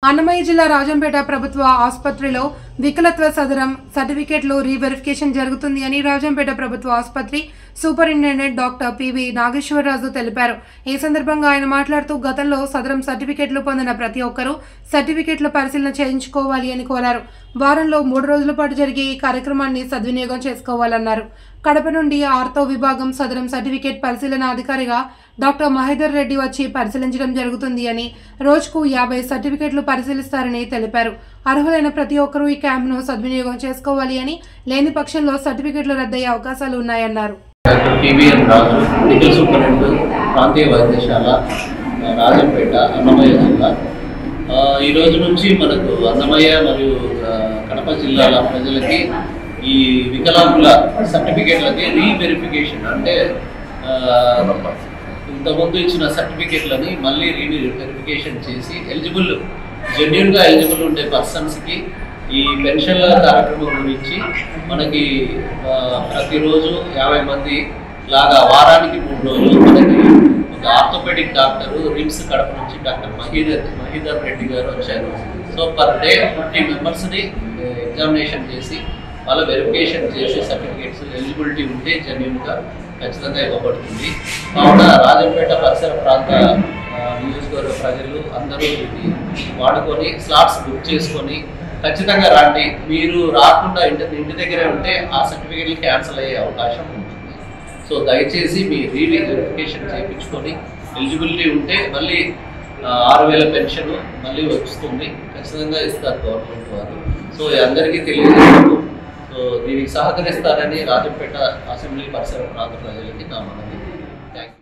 అన్నమయ్య జిల్లా రాజంపేట ప్రభుత్వ ఆసుపత్రిలో వికలత్వ సదరం సర్టిఫికెట్లు రీవెరిఫికేషన్ జరుగుతుంది అని రాజంపేట ప్రభుత్వ ఆసుపత్రి సూపరింటెండెంట్ డాక్టర్ పివి నాగేశ్వరరాజు తెలిపారు। ఈ సందర్భంగా ఆయన మాట్లాడుతూ గతంలో సదరం సర్టిఫికెట్లు పొందిన ప్రతి ఒక్కరూ సర్టిఫికెట్ల పరిశీలన చేయించుకోవాలి అని కోరారు। వారంలో 3 రోజుల పాటు జరిగే ఈ కార్యక్రమాన్ని సద్వినియోగం చేసుకోవాలన్నారు। కడప నుండి ఆర్థో విభాగం సదరం సర్టిఫికెట్ పరిశీలన అధికారిగా డాక్టర్ మహేదర్ రెడ్డి వచ్చి పరిశీలించడం జరుగుతుంది అని రోజుకు 50 సర్టిఫికెట్లు పరిశీలిస్తారని తెలిపారు। అర్హులైన ప్రతి ఒక్కరూ ఈ క్యాంప్ను సద్వినియోగం చేసుకోవాలి అని, లేని పక్షంలో సర్టిఫికెట్లు రద్దయ్యే అవకాశాలు ఉన్నాయన్నారు। డాక్టర్ పివిఎన్ రాజు, మెడికల్ సూపరింటెండెంట్, ప్రాంతీయ వైద్యశాల, రాజంపేట, అన్నమయ్య జిల్లా। ఈ రోజు నుంచి మనకు అన్నమయ్య మరియు కడప జిల్లాల ప్రజలకి ఈ వికలాంగుల సర్టిఫికేట్లకి రీవెరిఫికేషన్ అంటే ఇంతకుముందు ఇచ్చిన సర్టిఫికేట్లని మళ్ళీ రీవెరిఫికేషన్ చేసి జెన్యూన్గా ఎలిజిబుల్ ఉండే పర్సన్స్కి ఈ పెన్షన్ల కార్యక్రమం గురించి మనకి ప్రతిరోజు 50 మంది లాగా వారానికి 3 రోజులు మనకి ఒక ఆర్థోపెడిక్ డాక్టర్ రిమ్స్ కడప నుంచి డాక్టర్ మహీదర్ రెడ్డి గారు వచ్చారు। సో పర్ డే 50 మెంబర్స్ని ఎగ్జామినేషన్ చేసి వాళ్ళ వెరిఫికేషన్ చేసి సర్టిఫికేట్స్ ఎలిజిబిలిటీ ఉంటే జెన్యూన్గా ఖచ్చితంగా ఇవ్వబడుతుంది। కావున రాజంపేట పరిసర ప్రాంత నియోజకవర్గ ప్రజలు అందరూ ఇది వాడుకొని స్లాట్స్ బుక్ చేసుకొని ఖచ్చితంగా రండి। మీరు రాకుండా ఇంటి దగ్గరే ఉంటే ఆ సర్టిఫికేట్లు క్యాన్సిల్ అయ్యే అవకాశం ఉంటుంది। సో దయచేసి మీ రీవెరిఫికేషన్ చేయించుకొని ఎలిజిబిలిటీ ఉంటే మళ్ళీ 6000 పెన్షన్ మళ్ళీ వస్తుంది, ఖచ్చితంగా ఇస్తారు గవర్నమెంట్ వారు। సో అందరికీ తెలియజేస్తూ సో దీనికి సహకరిస్తారని రాజంపేట అసెంబ్లీ పరిసర ప్రాంత ప్రజలకి నా మనవి। Thank you.